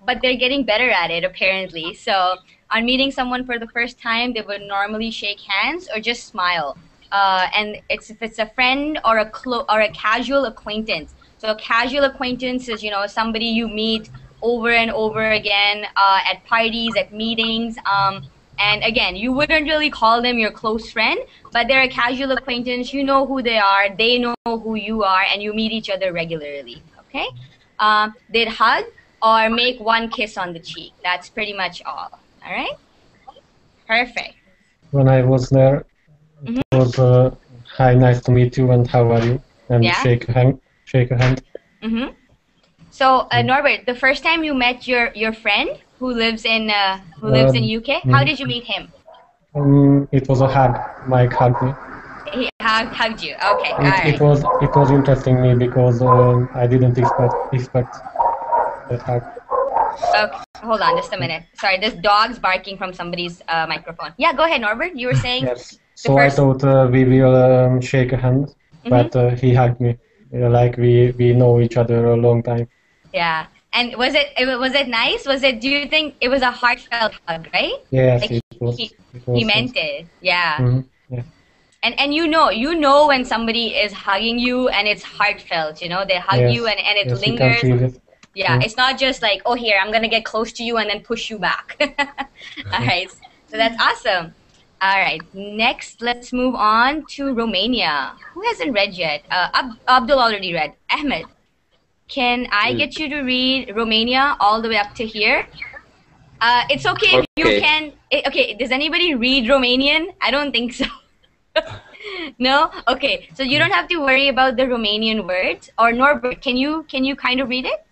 But they're getting better at it apparently. So on meeting someone for the first time, they would normally shake hands or just smile. And if it's a friend or a casual acquaintance. So a casual acquaintance is, you know, somebody you meet over and over again at parties, at meetings. And again, you wouldn't really call them your close friend, but they're a casual acquaintance. You know who they are, they know who you are, and you meet each other regularly, okay? They'd hug or make one kiss on the cheek. That's pretty much all right? Perfect. When I was there, it was, "Hi, nice to meet you, and how are you?" And shake a hand. Mm-hmm. So, Norbert, the first time you met your friend who lives in UK, how did you meet him? It was a hug. Mike hugged me. He hugged you. Okay, all right. It was interesting me because I didn't expect that hug. Okay, hold on just a minute. Sorry, there's dogs barking from somebody's microphone. Yeah, go ahead, Norbert. You were saying. Yes. So I thought we will shake a hand, but he hugged me. Like we know each other a long time. Yeah. And was it nice? Do you think it was a heartfelt hug, right? Yes, like it was. He meant it. Yeah. Yeah. And you know when somebody is hugging you and it's heartfelt, you know, they hug you and it yes, lingers. You can feel it. Yeah, it's not just like, "Oh, here, I'm gonna get close to you and then push you back." All right, so that's awesome. All right, next, let's move on to Romania. Who hasn't read yet? Abdul already read. Ahmed, can I get you to read Romania all the way up to here? It's okay if you can. Okay, does anybody read Romanian? I don't think so. No? Okay, so you don't have to worry about the Romanian words. Or Norbert, can you kind of read it?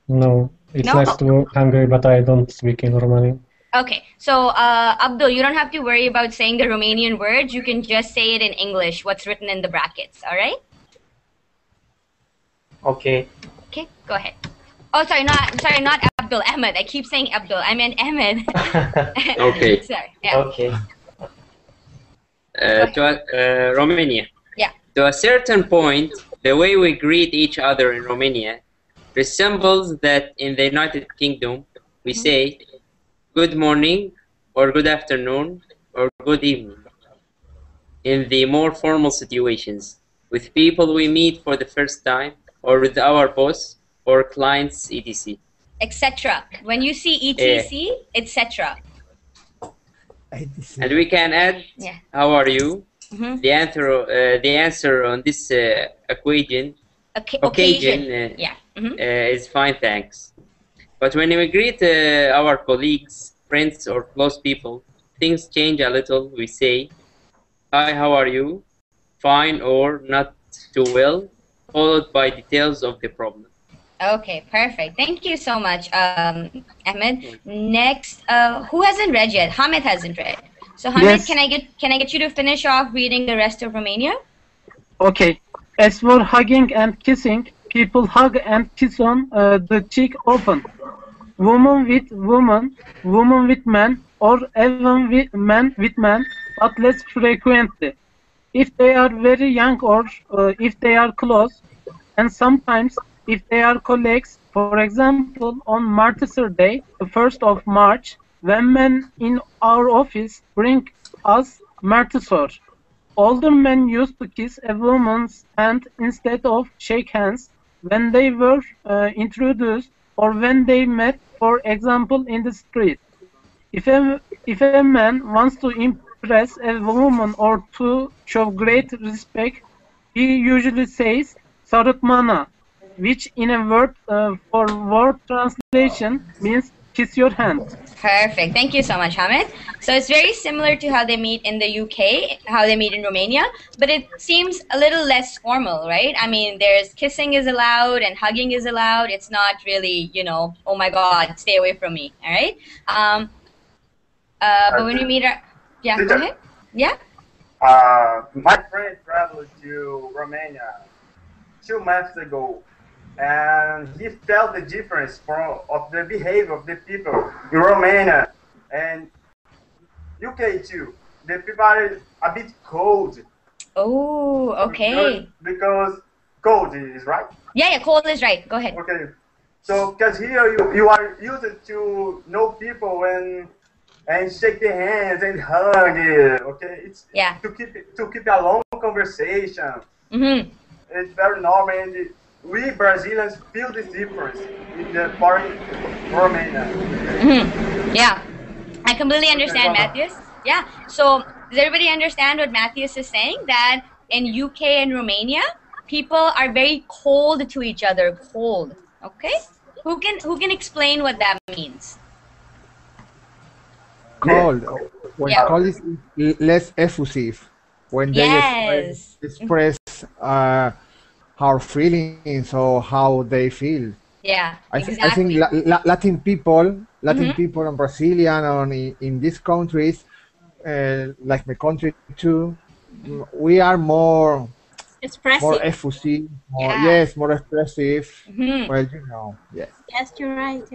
No, it's No? nice to Hungary, but I don't speak in Romanian. Okay, so Abdul, you don't have to worry about saying the Romanian words. You can just say it in English, what's written in the brackets, all right? Okay. Okay, go ahead. Oh, sorry, not Abdul, Ahmed. I keep saying Abdul. I meant Ahmed. Okay. Sorry. Yeah. Okay. Romania. Yeah. To a certain point, the way we greet each other in Romania resembles that in the United Kingdom we say good morning or good afternoon or good evening in the more formal situations with people we meet for the first time or with our boss or clients, etc. Etc. When you see etc, etc. And we can add, how are you? The answer on this occasion is fine, thanks. But when we greet our colleagues, friends, or close people, things change a little. We say, hi, how are you? Fine or not too well, followed by details of the problem. Okay, perfect. Thank you so much, Ahmed. Next, who hasn't read yet? Hamid hasn't read. So Hamid, Yes. can I get you to finish off reading the rest of Romania? Okay. As for hugging and kissing, people hug and kiss on the cheek open. Woman with woman, woman with man, or even man with man, but less frequently. If they are very young or if they are close, and sometimes if they are colleagues, for example, on Martyr Day, the 1st of March, when men in our office bring us Martyr. Older men used to kiss a woman's hand instead of shake hands when they were introduced or when they met, for example, in the street. If a man wants to impress a woman or to show great respect, he usually says "sarıtmana," which in a word for word translation means kiss your hand. Perfect. Thank you so much, Hamid. So it's very similar to how they meet in the UK, how they meet in Romania, but it seems a little less formal, right? I mean, there's kissing is allowed and hugging is allowed. It's not really, you know, oh my God, stay away from me, all right? But when we meet our... Yeah, go ahead. Yeah? My friend traveled to Romania 2 months ago, and he felt the difference of the behavior of the people in Romania and UK too. The people are a bit cold. Oh, okay. Because cold is right. Yeah, cold is right. Go ahead. Okay. So, because here you are used to know people and shake their hands and hug. Okay, it's to keep a long conversation. It's very normal, and we Brazilians feel this difference in the foreign Romania. Yeah, I completely understand, Matthias. Yeah. So does everybody understand what Matthias is saying? That in UK and Romania, people are very cold to each other. Cold. Okay. Who can explain what that means? Cold. When cold is less effusive. When they express our feelings or how they feel. Yeah, I think Latin people and Brazilian and in these countries, like my country too, we are more expressive, more effusive, more expressive. Well, you know, yes. Yes, you're right.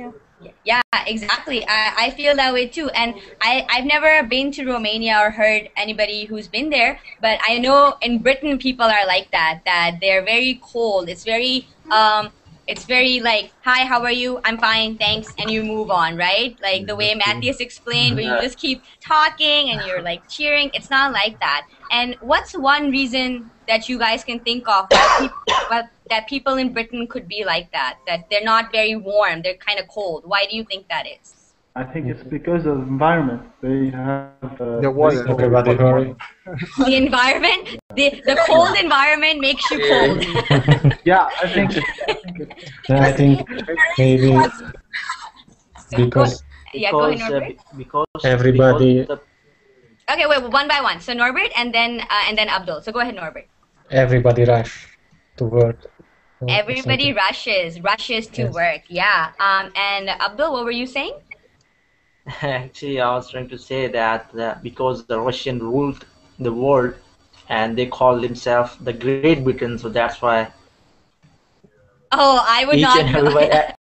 Yeah, exactly. I feel that way too. And I've never been to Romania or heard anybody who's been there, but I know in Britain people are like that they're very cold. It's very like, hi, how are you? I'm fine, thanks, and you move on, right? Like the way Matthias explained, where you just keep talking and you're like cheering. It's not like that. And what's one reason that you guys can think of that people in Britain could be like that they're not very warm, they're kind of cold? Why do you think that is? I think it's because of the environment. They have the water. Everybody hurry. The environment, the cold environment makes you cold. Yeah, I think I think maybe because Yeah, go ahead, because Norbert. because Everybody, the Okay, wait, one by one. So Norbert and then Abdul. So go ahead, Norbert. everybody rush to work or Everybody something. rushes to Yes. work. Yeah. And Abdul, what were you saying? actually I was trying to say that because the Russian ruled the world and they call themselves the Great Britain, so that's why Oh, I would each and not go. everybody,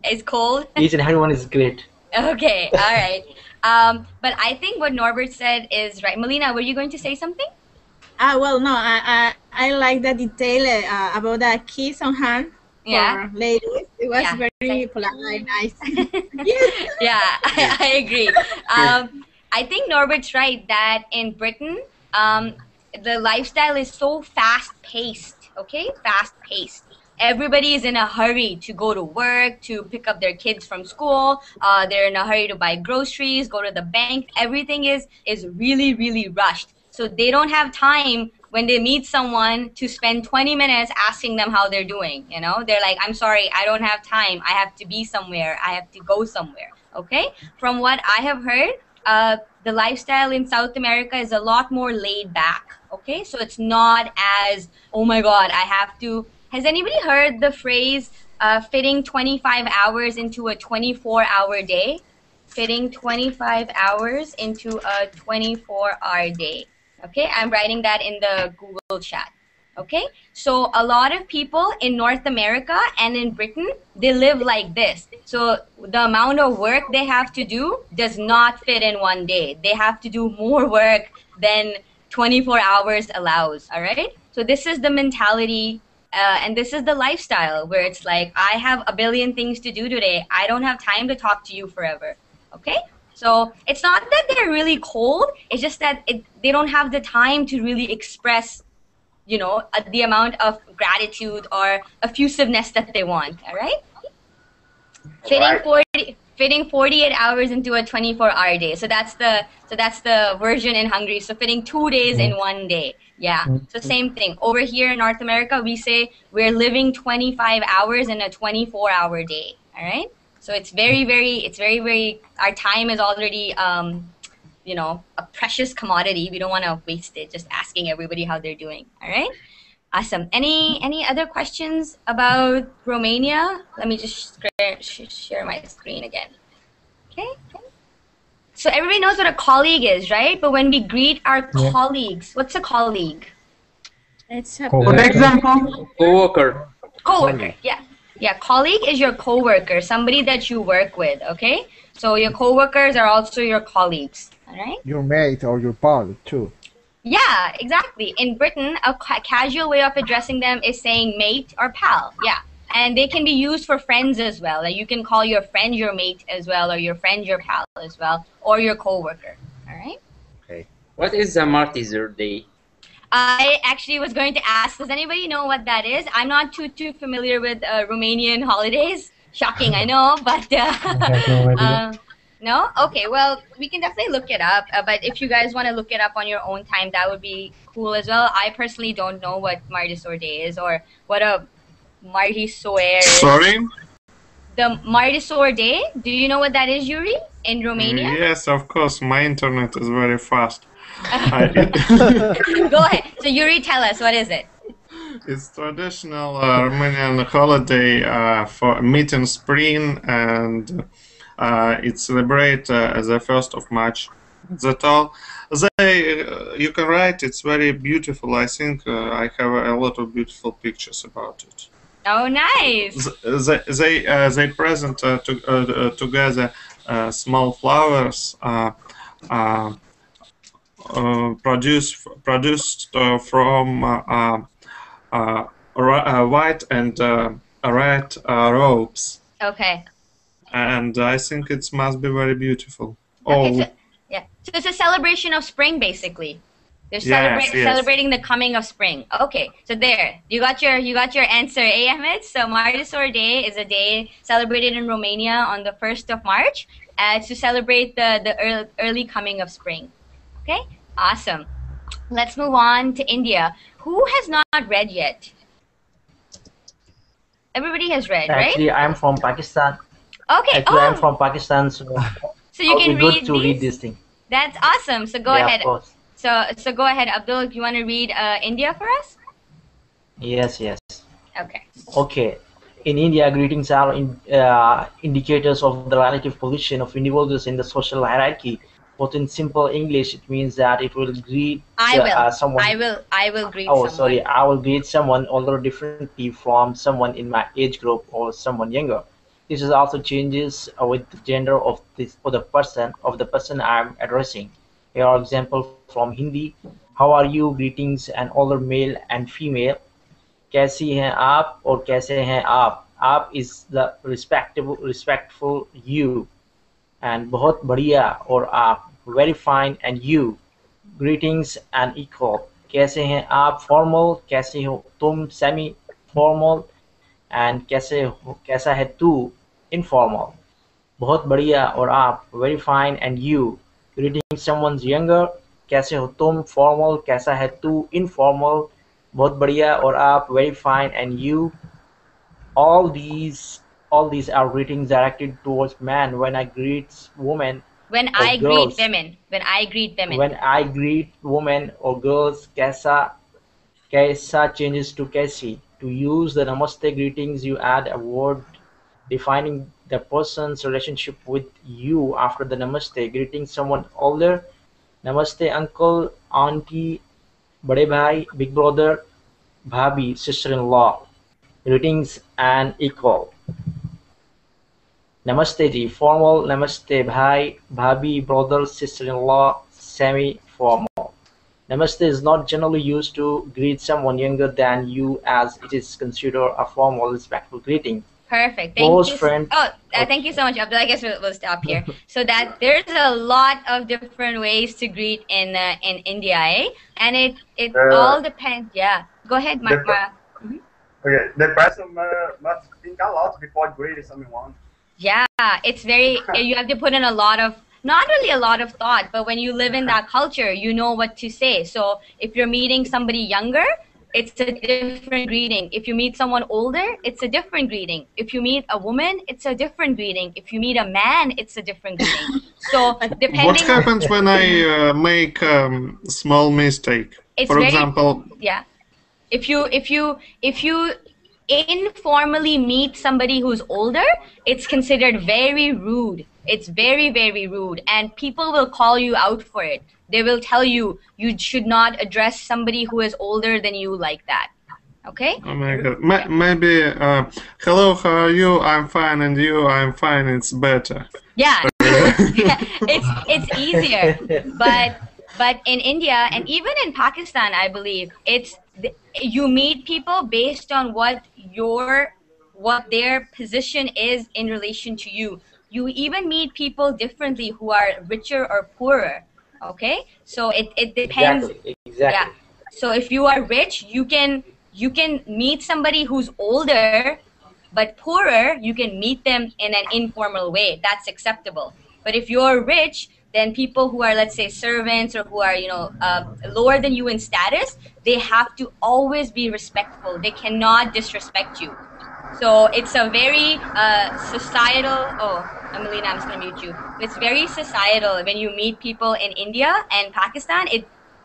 It's cold. each and everyone is great. Okay, all right. But I think what Norbert said is right. Melina, were you going to say something? Well, no, I like the detail about the kiss on hand Yeah. for ladies. It was Yeah. very polite, nice. Yes. Yeah, I agree. I think Norbert's right that in Britain, the lifestyle is so fast paced, okay? Fast paced. Everybody is in a hurry to go to work, to pick up their kids from school. They're in a hurry to buy groceries, go to the bank. Everything is really, really rushed. So they don't have time when they meet someone to spend 20 minutes asking them how they're doing. You know, they're like, I'm sorry, I don't have time. I have to be somewhere. I have to go somewhere. Okay. From what I have heard, the lifestyle in South America is a lot more laid back. Okay. So it's not as, oh my God, I have to. Has anybody heard the phrase fitting 25 hours into a 24-hour day? Fitting 25 hours into a 24-hour day. Okay, I'm writing that in the Google chat. Okay, so a lot of people in North America and in Britain, they live like this. So the amount of work they have to do does not fit in one day. They have to do more work than 24 hours allows. All right, so this is the mentality. And this is the lifestyle where it's like, I have a billion things to do today. I don't have time to talk to you forever. Okay? So it's not that they're really cold. It's just that they don't have the time to really express, you know, the amount of gratitude or effusiveness that they want. All right? Fitting 48 hours into a 24-hour day. So that's the version in Hungary. So fitting 2 days in one day. Yeah. So same thing. Over here in North America, we say we're living 25 hours in a 24-hour day. All right? So it's very, our time is already, you know, a precious commodity. We don't want to waste it just asking everybody how they're doing. All right? Awesome. Any other questions about Romania? Let me just share my screen again. Okay. So everybody knows what a colleague is, right? But when we greet our colleagues, what's a colleague? It's a For example, Coworker. Coworker, yeah. Yeah, colleague is your coworker, somebody that you work with, okay? So your coworkers are also your colleagues, all right? Your mate or your pal too. Yeah, exactly. In Britain, a casual way of addressing them is saying mate or pal, yeah. And they can be used for friends as well. Like you can call your friend your mate as well, or your friend your pal as well, or your coworker, all right? Okay. What is a Martyr Day? I actually was going to ask, does anybody know what that is? I'm not too familiar with Romanian holidays. Shocking, I know, but I have no idea. no? Okay, well, we can definitely look it up. But if you guys want to look it up on your own time, that would be cool as well. I personally don't know what Martyr Day is or what a Martyr is. Sorry? The Martyr Day, do you know what that is, Yuri, in Romania? Yes, of course. My internet is very fast. Go ahead. So Yuri, tell us, what is it? It's traditional Romanian holiday for mid in spring, and it's celebrated as the 1st of March. That's all. You can write. It's very beautiful. I think I have a lot of beautiful pictures about it. Oh, nice. They present together small flowers. Produced from white and red ropes. Okay. And I think it must be very beautiful. Okay, so, yeah. So it's a celebration of spring, basically. They're celebrating the coming of spring. Okay, so there, you got your answer, Ahmed. So Martyr Day is a day celebrated in Romania on the 1st of March to celebrate the early coming of spring. Okay, awesome. Let's move on to India. Who has not read yet? Everybody has read, right? Actually, I'm from Pakistan. Okay. Actually, I'm from Pakistan, so So you can I'll be good read to read these? this thing. That's awesome. So go Yeah, ahead. of course. So go ahead, Abdul. You want to read India for us? Yes, yes. Okay. Okay. In India, greetings are indicators of the relative position of individuals in the social hierarchy. But in simple English, it means that it will greet someone. I will greet Oh, someone. sorry. I will greet someone older differently from someone in my age group or someone younger. This is also changes with the gender of this or the person I'm addressing. Here are example from Hindi. How are you? Greetings an older male and female. कैसी हैं आप और कैसे हैं आप is the respectful you and बहुत बढ़िया और आप very fine and you greetings and equal कैसे हैं आप formal कैसे हो तुम semi formal and कैसा है तू informal बहुत बढ़िया और आप very fine and you greeting someone's younger कैसे हो तुम formal कैसा है तू informal बहुत बढ़िया और आप very fine and you all these are greetings directed towards men when I greet women When or I girls greet women. When I greet women. when I greet women or girls कैसा changes to कैसी to use the namaste greetings you add a word defining the person's relationship with you after the namaste greeting someone older namaste uncle auntie bade bhai big brother bhabi sister-in-law greetings and equal namaste ji formal namaste bhai bhabi brother sister-in-law semi formal namaste is not generally used to greet someone younger than you as it is considered a formal respectful greeting. Perfect. Close Thank you. friend. Thank you so much, Abdul. I guess we'll stop here. So that there's a lot of different ways to greet in India, eh? And it all depends. Yeah. Go ahead, Mara. Okay, the person must think a lot before greeting someone. Yeah, it's very. You have to put in a lot of, not really a lot of thought, but when you live in that culture, you know what to say. So if you're meeting somebody younger, it's a different greeting. If you meet someone older, it's a different greeting. If you meet a woman, it's a different greeting. If you meet a man, it's a different greeting. So depending. What happens when I make small mistake? It's For very, example, yeah. If you informally meet somebody who's older, it's considered very rude. It's very, very rude, and people will call you out for it. They will tell you you should not address somebody who is older than you like that. Okay? oh my god, maybe hello, how are you? I'm fine, and you? I'm fine. It's better. Yeah, it's easier, but in India and even in Pakistan, I believe you meet people based on what their position is in relation to you. You even meet people differently who are richer or poorer. Okay, so it depends. Exactly. Yeah. So if you are rich, you can meet somebody who's older but poorer. You can meet them in an informal way. That's acceptable. But if you're rich, then people who are, let's say, servants or who are, lower than you in status, they have to always be respectful. They cannot disrespect you. So it's a very societal. Oh, Amelina, I'm just gonna mute you. It's very societal when you meet people in India and Pakistan.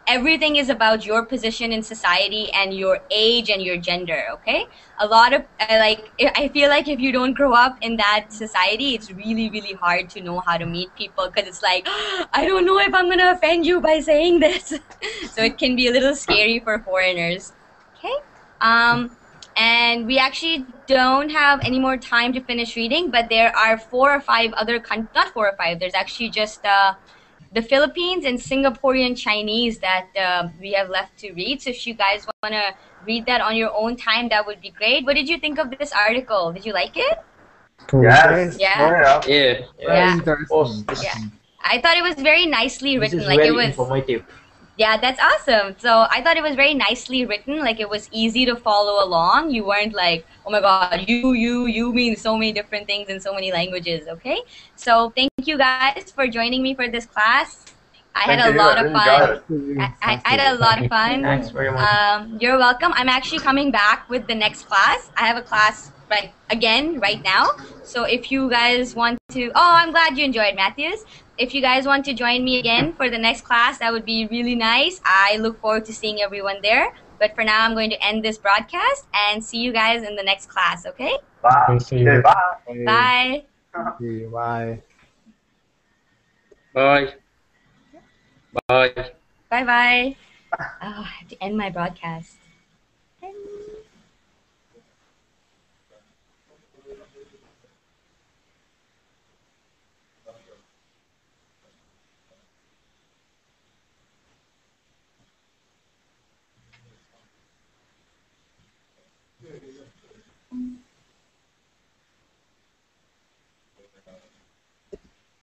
Everything is about your position in society and your age and your gender. Okay, a lot of I feel like if you don't grow up in that society, it's really, really hard to know how to meet people, because it's like, I don't know if I'm gonna offend you by saying this. So it can be a little scary for foreigners. Okay. And we actually don't have any more time to finish reading, but there are 4 or 5 other countries, not 4 or 5, there's actually just the Philippines and Singaporean Chinese that we have left to read. So if you guys want to read that on your own time, that would be great. What did you think of this article? Did you like it? Cool. Yes. Yeah. Yeah. Yeah. Interesting. Yeah. I thought it was very nicely This written. is Like very it was. informative. Yeah, that's awesome. So I thought it was very nicely written. Like it was easy to follow along. You weren't like, oh my God, you mean so many different things in so many languages. Okay. So thank you guys for joining me for this class. I had a lot of fun. I had a lot of fun. Thanks very much. You're welcome. I'm actually coming back with the next class. I have a class like again right now. So if you guys want to, oh, I'm glad you enjoyed, Matthews. If you guys want to join me again for the next class, that would be really nice. I look forward to seeing everyone there. But for now, I'm going to end this broadcast and see you guys in the next class, okay? Bye. See you. Okay, bye. Bye. See you. Bye. Bye. Bye. Bye-bye. Oh, I have to end my broadcast.